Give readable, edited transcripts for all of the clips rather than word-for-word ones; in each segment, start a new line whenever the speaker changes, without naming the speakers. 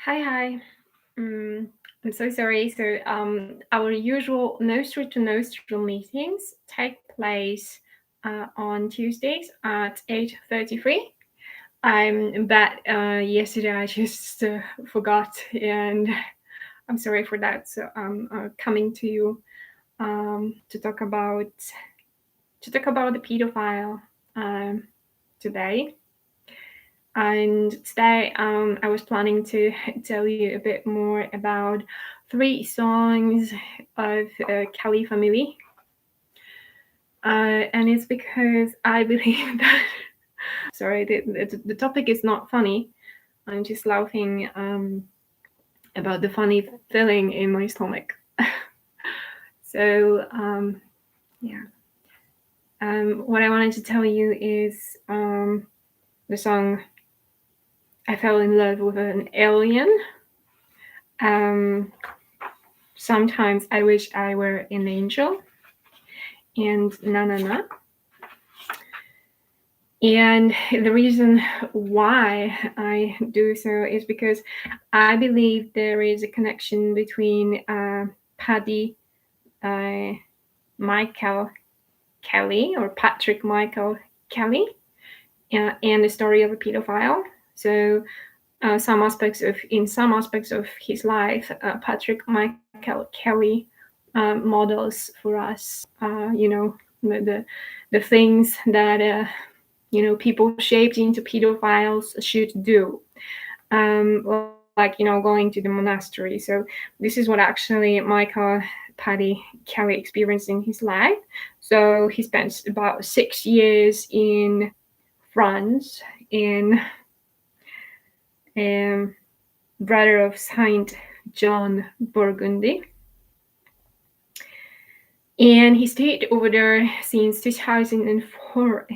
Hi. Mm, I'm so sorry. Our usual nostril to nostril meetings take place on Tuesdays at 8:33. But yesterday I just forgot, and I'm sorry for that. So I'm coming to you to talk about the pedophile um, today. And today, I was planning to tell you a bit more about three songs of Kelly family. And it's because I believe that, sorry, the topic is not funny. I'm just laughing about the funny feeling in my stomach. So, yeah. What I wanted to tell you is the song I Fell in Love with an Alien. Um, Sometimes I wish I were an angel, and na na na. And the reason why I do so is because I believe there is a connection between Paddy Michael Kelly, or Patrick Michael Kelly, and the story of a pedophile. So in some aspects of his life, Patrick Michael Kelly models for us, the things that people shaped into pedophiles should do, like going to the monastery. So this is what actually Michael Paddy Kelly experienced in his life. So he spent about 6 years in France, in brother of Saint John Burgundy. And he stayed over there since 2004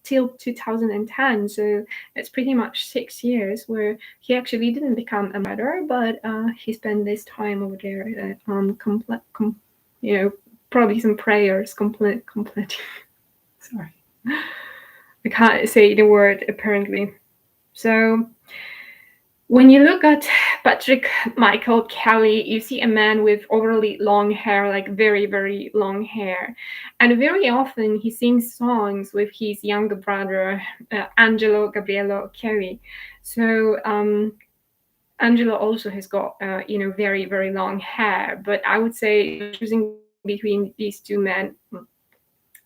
till 2010. So it's pretty much 6 years where he actually didn't become a martyr, but he spent this time over there probably some prayers, complete. Sorry. I can't say the word apparently. So when you look at Patrick Michael Kelly, you see a man with overly long hair, like very, very long hair. And very often he sings songs with his younger brother, Angelo Gabriello Kelly. So Angelo also has got, very, very long hair. But I would say, choosing between these two men,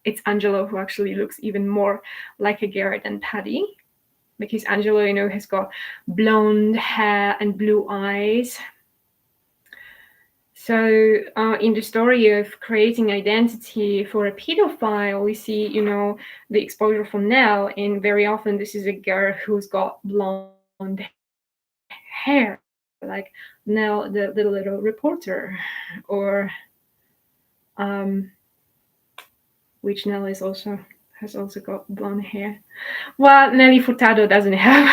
it's Angelo who actually looks even more like a Garrett than Paddy, because Angelo, has got blonde hair and blue eyes. So in the story of creating identity for a pedophile, we see, the exposure from Nell, and very often this is a girl who's got blonde hair, like Nell, the little reporter, or which Nell has also got blonde hair. Well, Nelly Furtado doesn't have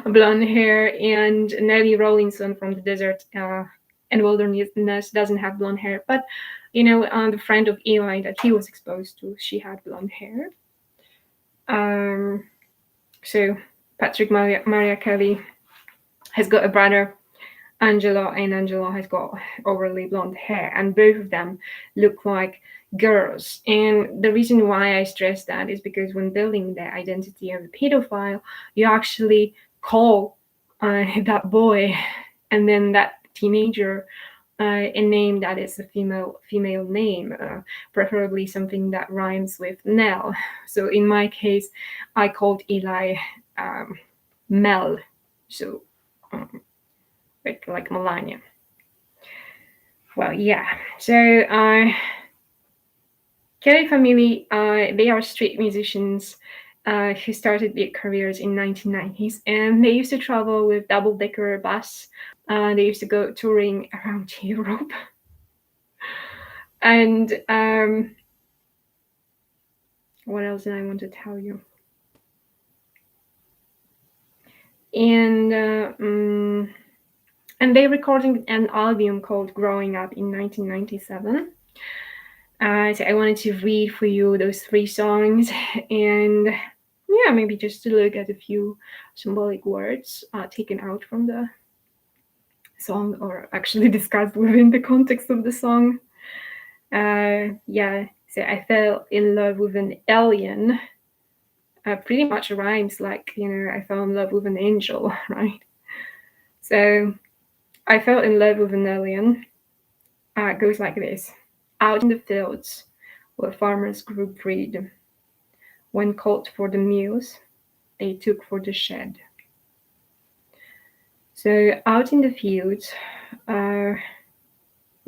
blonde hair, and Nelly Rawlinson from the Desert and Wilderness doesn't have blonde hair. But, the friend of Eli that he was exposed to, she had blonde hair. So Patrick Maria Kelly has got a brother, Angelo, and Angelo has got overly blonde hair, and both of them look like girls. And the reason why I stress that is because when building the identity of a pedophile, you actually call that boy and then that teenager a name that is a female name, preferably something that rhymes with Nell. So in my case, I called Eli Mel. So like Melania. Well, yeah. So Kelly family, they are street musicians who started their careers in 1990s, and they used to travel with double-decker bus. They used to go touring around Europe. And what else did I want to tell you? And they recorded an album called Growing Up in 1997. So I wanted to read for you those three songs, and yeah, maybe just to look at a few symbolic words taken out from the song or actually discussed within the context of the song. Yeah, so I fell in love with an alien. Pretty much rhymes like, I fell in love with an angel, right? So I fell in love with an alien. Goes like this. Out in the fields where farmers grew bread, when called for the meals, they took for the shed. So out in the fields, where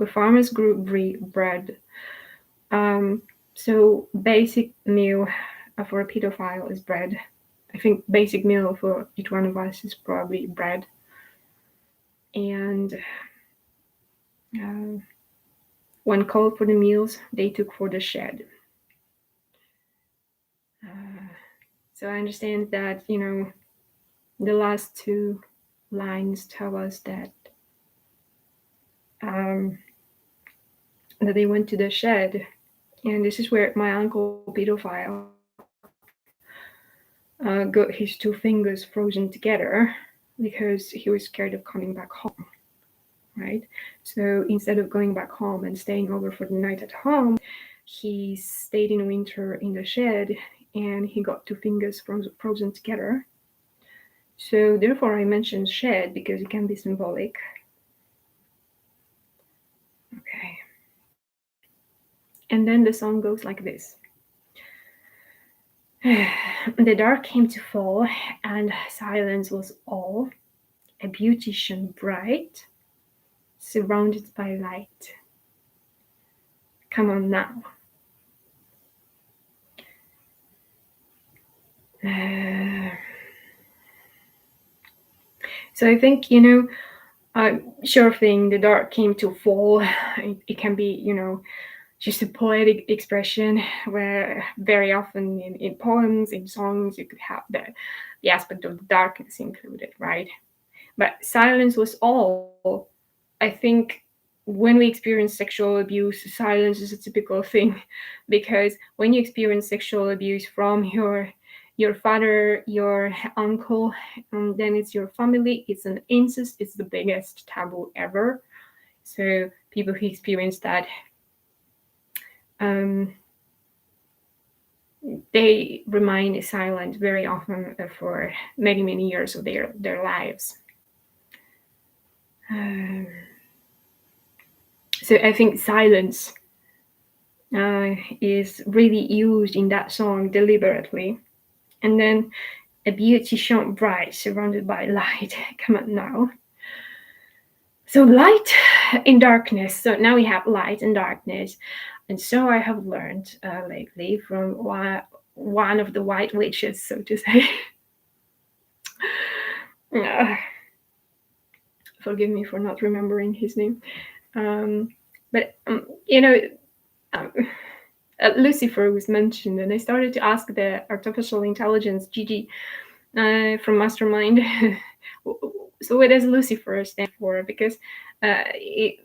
farmers grew bread. So basic meal for a pedophile is bread. I think basic meal for each one of us is probably bread. And when called for the meals, they took for the shed. So I understand that, the last two lines tell us that that they went to the shed, and this is where my uncle pedophile got his two fingers frozen together because he was scared of coming back home, right? So instead of going back home and staying over for the night at home, he stayed in winter in the shed, and he got two fingers frozen together. So therefore I mentioned shed because it can be symbolic. Okay. And then the song goes like this. The dark came to fall, and silence was all. A beauty shone bright, surrounded by light. Come on now. So I think, sure thing, the dark came to fall. It can be, just a poetic expression where very often in poems, in songs, you could have the aspect of the darkness included, right? But silence was all. I think when we experience sexual abuse, silence is a typical thing because when you experience sexual abuse from your father, your uncle, then it's your family, it's an incest, it's the biggest taboo ever. So people who experience that, they remain silent very often for many, many years of their lives. So I think silence is really used in that song deliberately. And then a beauty shone bright, surrounded by light. Come on now. So light in darkness. So now we have light and darkness. And so I have learned lately from one of the white witches, so to say. Forgive me for not remembering his name. But Lucifer was mentioned, and I started to ask the artificial intelligence Gigi from Mastermind. So what does Lucifer stand for? Because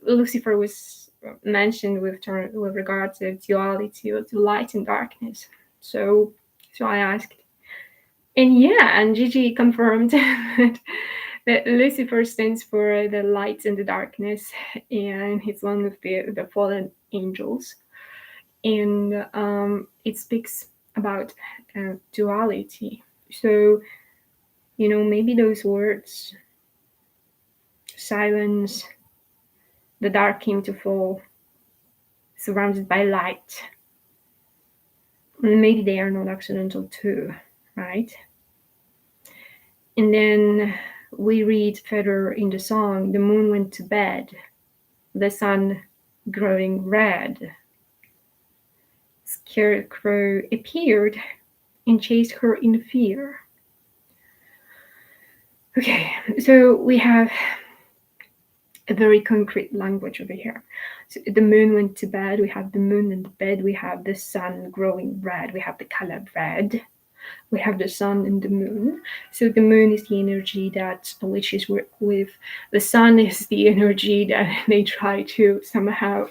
Lucifer was mentioned with regard to duality, to light and darkness. So I asked, and Gigi confirmed that Lucifer stands for the light and the darkness, and he's one of the fallen angels. And it speaks about duality. So, maybe those words, silence, the dark came to fall, surrounded by light, maybe they are not accidental too, right? And then we read further in the song, the moon went to bed, the sun growing red. Scarecrow appeared and chased her in fear. Okay, so we have a very concrete language over here. So the moon went to bed, we have the moon in the bed, we have the sun growing red, we have the color red, we have the sun and the moon. So the moon is the energy that witches work with. The sun is the energy that they try to somehow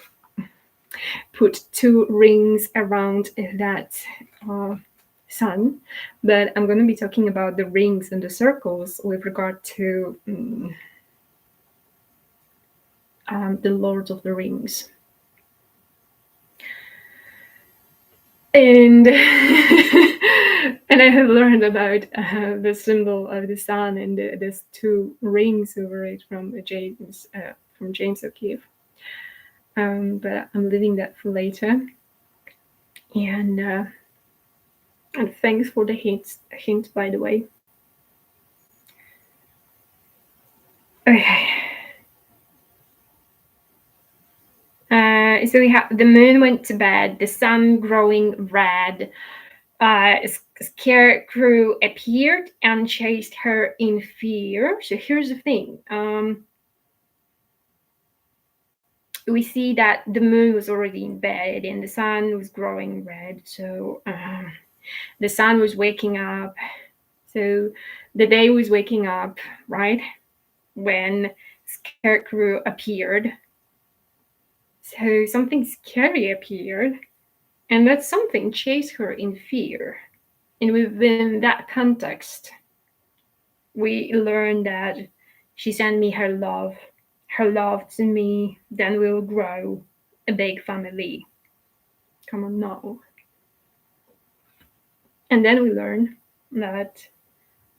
put two rings around that sun, but I'm going to be talking about the rings and the circles with regard to the Lord of the Rings. And and I have learned about the symbol of the sun and there's two rings over it from James O'Keefe. But I'm leaving that for later. And thanks for the hint, by the way. Okay. So we have the moon went to bed, the sun growing red. Scarecrow appeared and chased her in fear. So here's the thing. We see that the moon was already in bed and the sun was growing red. So the sun was waking up. So the day was waking up, right? When Scarecrow appeared. So something scary appeared, and that something chased her in fear. And within that context, we learn that she sent me her love to me, then we'll grow a big family. Come on now. And then we learn that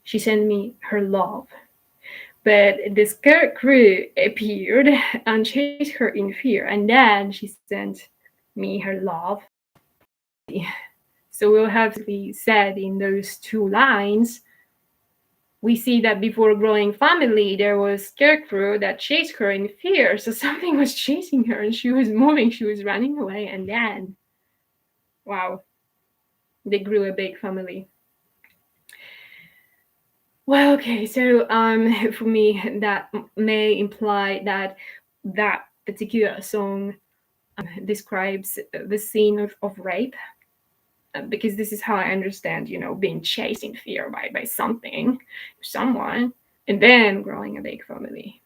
she sent me her love. But the Scarecrow appeared and chased her in fear, and then she sent me her love. So we'll have to be said in those two lines. We see that before growing family, there was Scarecrow that chased her in fear. So something was chasing her and she was moving, she was running away. And then, wow, they grew a big family. Well, okay, so for me, that may imply that that particular song describes the scene of rape. Because this is how I understand, being chased in fear by something, someone, and then growing a big family.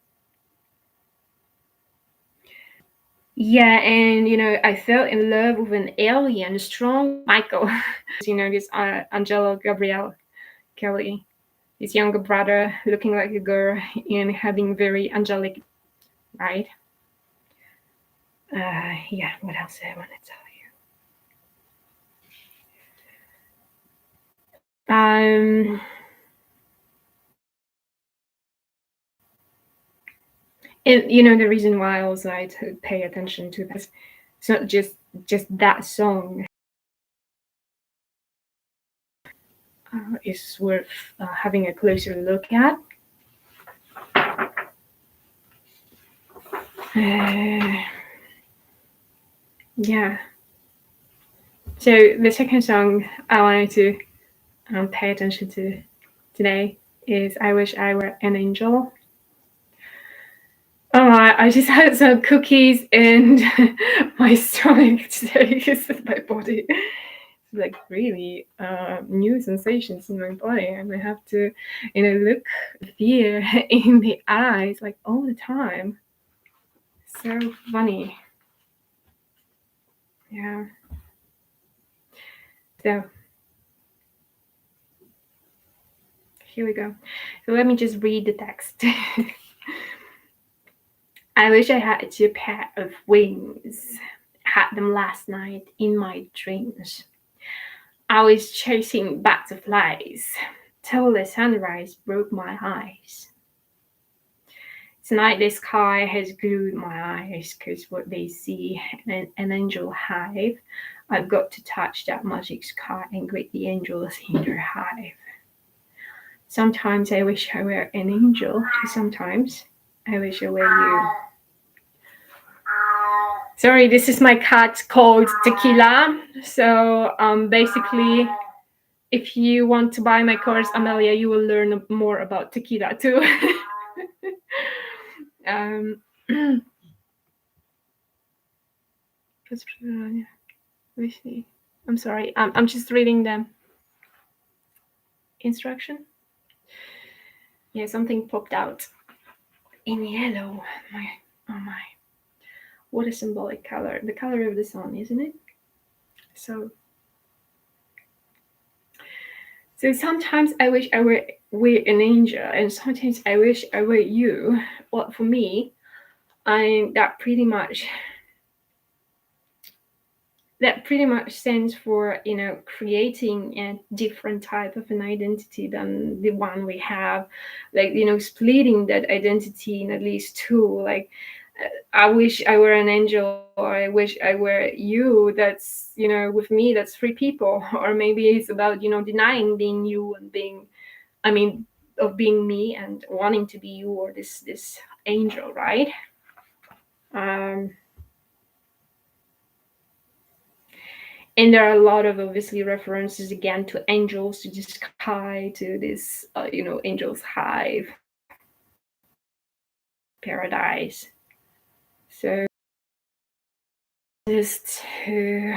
Yeah, and I fell in love with an alien, strong Michael. This Angelo Gabriel Kelly, his younger brother, looking like a girl and having very angelic, right? Yeah, what else I want to tell you? And the reason why also I to pay attention to this, it's not just that song is worth having a closer look at. Yeah. So the second song I wanted to pay attention to today is "I Wish I Were an Angel." Oh, I just had some cookies and my stomach today is my body. Like really new sensations in my body, and I have to look fear in the eyes like all the time. So funny. Yeah. So here we go. So let me just read the text. I wish I had 2 pair of wings. Had them last night in my dreams. I was chasing butterflies till the sunrise broke my eyes. Tonight the sky has glued my eyes, 'cause what they see in an angel hive. I've got to touch that magic sky and greet the angels in their hive. Sometimes I wish I were an angel, sometimes I wish I were you. Sorry, this is my cat called Tequila. So basically, if you want to buy my course, Amelia, you will learn more about tequila too. I'm sorry. I'm just reading the instruction. Yeah, something popped out in yellow. Oh my. What a symbolic color. The color of the sun, isn't it? So So sometimes I wish I were an angel, and sometimes I wish I were you. Well, for me, I that pretty much stands for, creating a different type of an identity than the one we have, like, splitting that identity in at least two. Like, I wish I were an angel, or I wish I were you. That's, with me, that's three people. Or maybe it's about, denying being you and being, I mean, of being me and wanting to be you, or this angel, right? um and there are a lot of, obviously, references again to angels, to the sky, to this, angels hive, paradise. So just to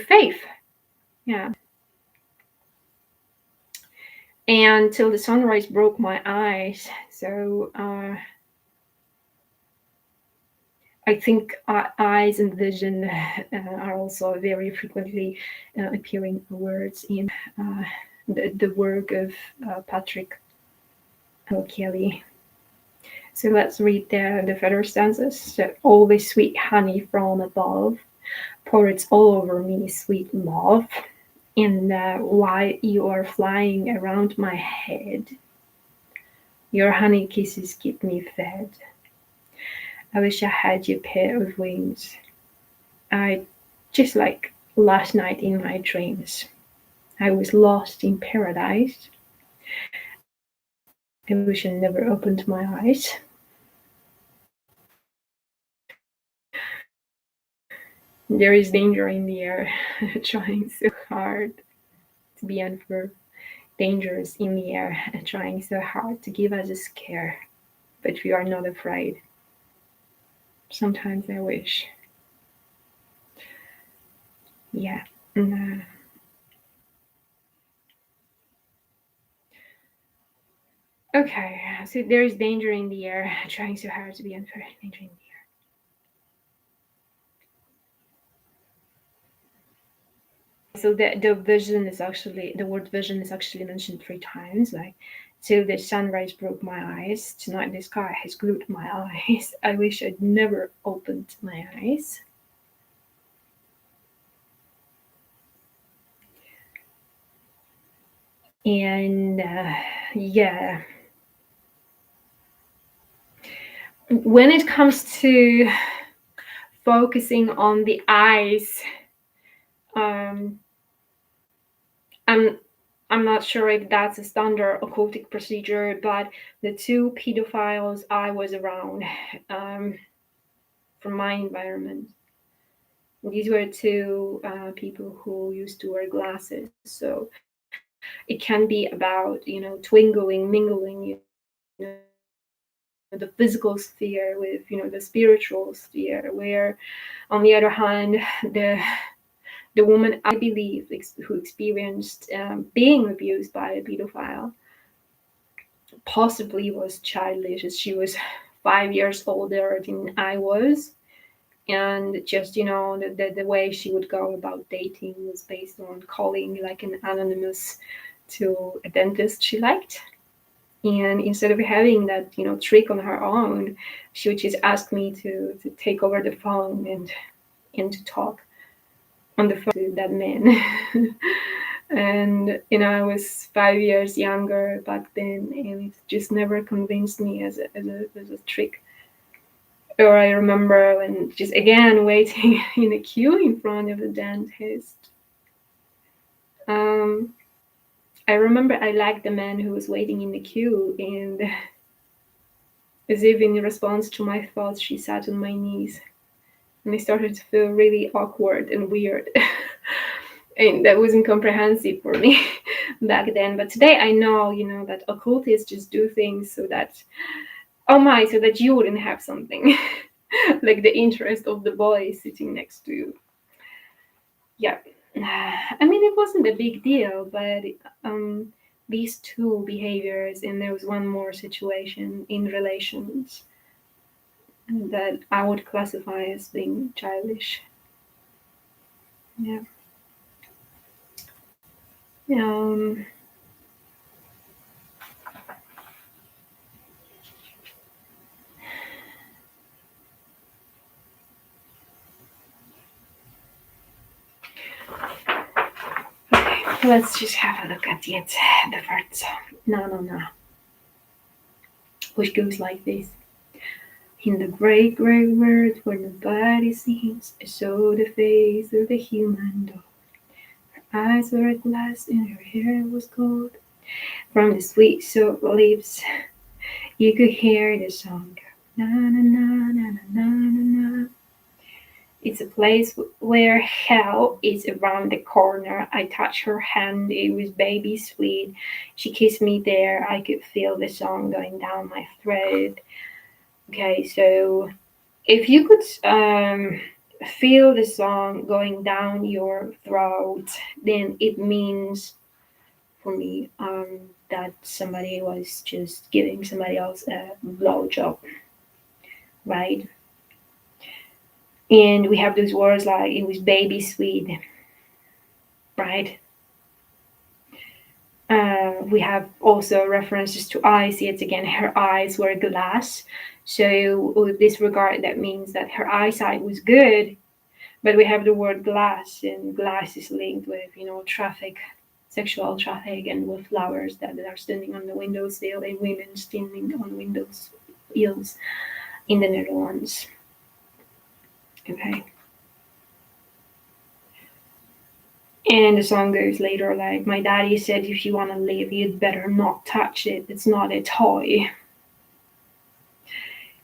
faith, yeah. And till the sunrise broke my eyes. So I think eyes and vision are also very frequently appearing words in the work of Patrick O'Kelly. So let's read the further stanzas. So, all the sweet honey from above pours all over me, sweet love. And while you are flying around my head, your honey kisses keep me fed. I wish I had your pair of wings. I just like last night in my dreams. I was lost in paradise. I wish I never opened my eyes. There is danger in the air, trying so hard to be unfair. Dangers in the air, trying so hard to give us a scare. But we are not afraid. Sometimes I wish. Yeah. Mm, okay, so there is danger in the air, trying so hard to be unfair. Danger in the air. So the vision is actually, the word vision is actually mentioned 3 times. Like, till the sunrise broke my eyes. Tonight the sky has glued my eyes. I wish I'd never opened my eyes. And yeah, when it comes to focusing on the eyes, um, I'm I'm not sure if that's a standard occultic procedure, but the two pedophiles I was around, um, from my environment, these were two people who used to wear glasses. So it can be about, twinkling, mingling, know, the physical sphere with, the spiritual sphere. Where, on the other hand, the woman, I believe, who experienced being abused by a pedophile, possibly was childish, as she was 5 years older than I was. And just, the way she would go about dating was based on calling like an anonymous to a dentist she liked. And instead of having that, trick on her own, she would just ask me to take over the phone and to talk on the phone to that man. And, I was 5 years younger back then, and it just never convinced me as a trick. Or I remember when, just again, waiting in a queue in front of the dentist. Um, I remember I liked the man who was waiting in the queue, and as if in response to my thoughts, she sat on my knees. And I started to feel really awkward and weird. And that was incomprehensible for me back then. But today I know, that occultists just do things so that, oh my, so that you wouldn't have something. Like the interest of the boy sitting next to you. Yeah. I mean, it wasn't a big deal, but these two behaviors, and there was one more situation in relations that I would classify as being childish. Yeah. Um, Let's just have a look at the third song. Na na na, which goes like this. In the great grey world where nobody seems, I saw the face of the human doll. Her eyes were glass and her hair was gold. From the sweet soft lips, you could hear the song go. Na na na na na na na na. It's a place where hell is around the corner. I touched her hand, it was baby sweet. She kissed me there, I could feel the song going down my throat. Okay, so if you could feel the song going down your throat, then it means for me that somebody was just giving somebody else a blowjob, right? And we have those words like it was baby sweet, right? We have also references to eyes. Yet again, her eyes were glass. So with this regard, that means that her eyesight was good. But we have the word glass, and glass is linked with, traffic, sexual traffic, and with flowers that are standing on the windowsill and women standing on windows sills in the Netherlands. Okay. And the song goes later like, my daddy said if you want to live, you'd better not touch it. It's not a toy.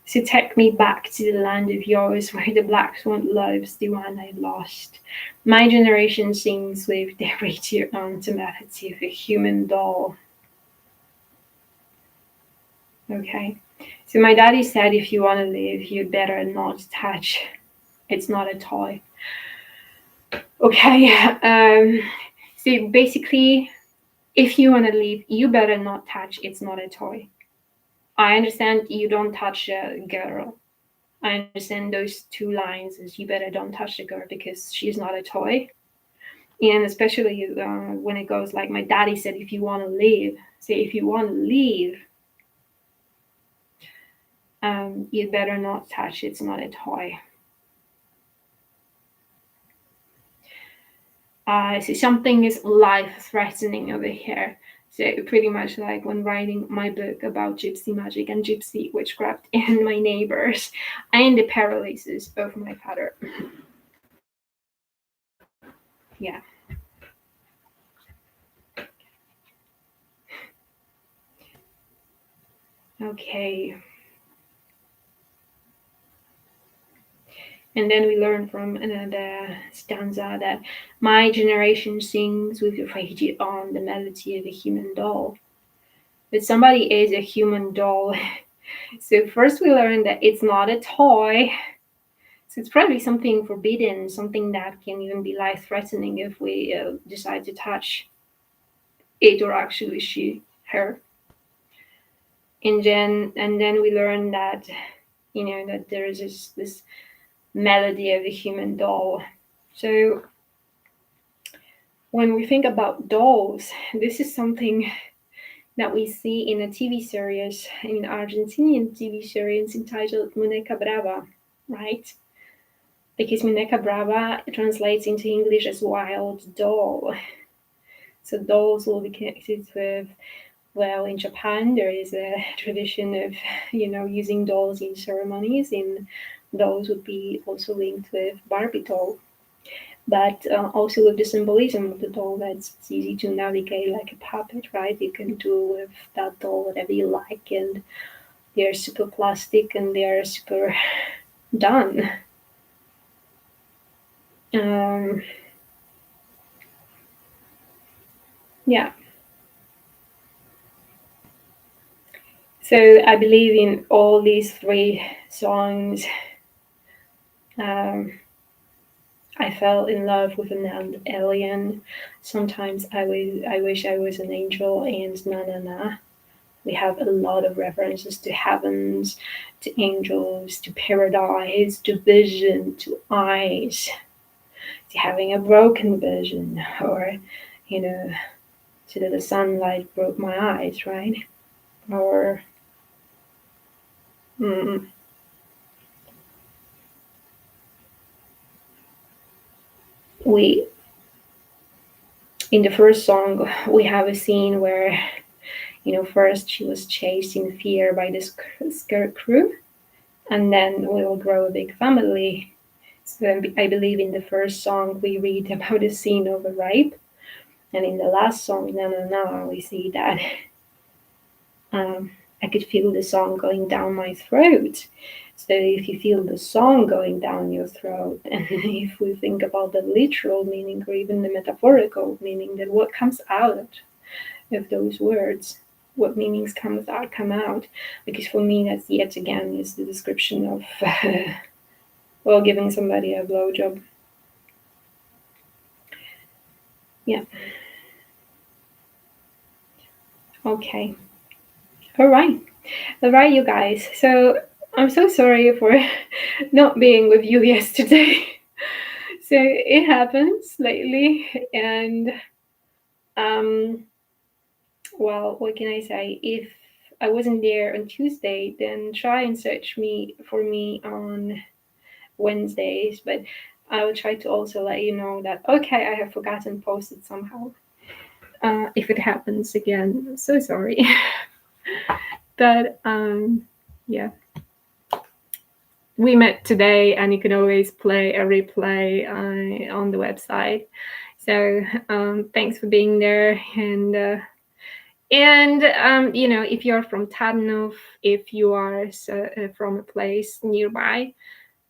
So take me back to the land of yours where the black swan loves the one I lost. My generation sings with the radio on telepathy of a human doll. Okay. So my daddy said if you want to live, you'd better not touch. It's not a toy. Okay. So basically, if you want to leave, you better not touch. It's not a toy. I understand you don't touch a girl. I understand those two lines is you better don't touch the girl because she's not a toy. And especially when it goes like my daddy said, if you want to leave, say if you want to leave, you better not touch. It's not a toy. So something is life-threatening over here. So pretty much like when writing my book about gypsy magic and gypsy witchcraft and my neighbors and the paralysis of my father. Yeah. Okay. And then we learn from another stanza that my generation sings with a rage on the melody of a human doll. But somebody is a human doll. So first we learn that it's not a toy. So it's probably something forbidden, something that can even be life-threatening if we decide to touch it or actually shoot her. And then we learn that that there is this melody of the human doll. So when we think about dolls, this is something that we see in a TV series, in Argentinian TV series entitled Muñeca Brava, right? Because Muñeca Brava translates into English as wild doll. So dolls will be connected with, well, in Japan there is a tradition of, using dolls in ceremonies, and dolls would be also linked with Barbie doll. But also with the symbolism of the doll, that's it's easy to navigate like a puppet, right? You can do with that doll whatever you like, and they're super plastic and they're super done. Um, yeah. So I believe in all these three songs. Um, I fell in love with an alien. Sometimes I wish I was an angel, and na na na. We have a lot of references to heavens, to angels, to paradise, to vision, to eyes, to having a broken vision, or to the sunlight broke my eyes, right? Or mm, we in the first song, we have a scene where, first she was chased in fear by this scarecrow, and then we will grow a big family. So I believe in the first song we read about a scene of a rape, and in the last song, Na Na Na, we see that I could feel the song going down my throat. So if you feel the song going down your throat, and if we think about the literal meaning or even the metaphorical meaning, then what comes out of those words? What meanings come out? Because for me, that's yet again is the description of well, giving somebody a blowjob. Yeah. Okay. All right, you guys. So I'm so sorry for not being with you yesterday. So it happens lately, and well, what can I say? If I wasn't there on Tuesday, then try and search for me on Wednesdays. But I will try to also let you know that okay, I have forgotten posted somehow. If it happens again, I'm so sorry. But yeah, we met today, and you can always play a replay on the website. So thanks for being there, and if you're from Tarnów, if you are from a place nearby,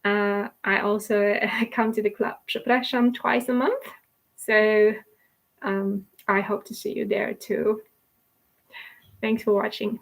I also come to the club Przepraszam twice a month. So I hope to see you there too. Thanks for watching.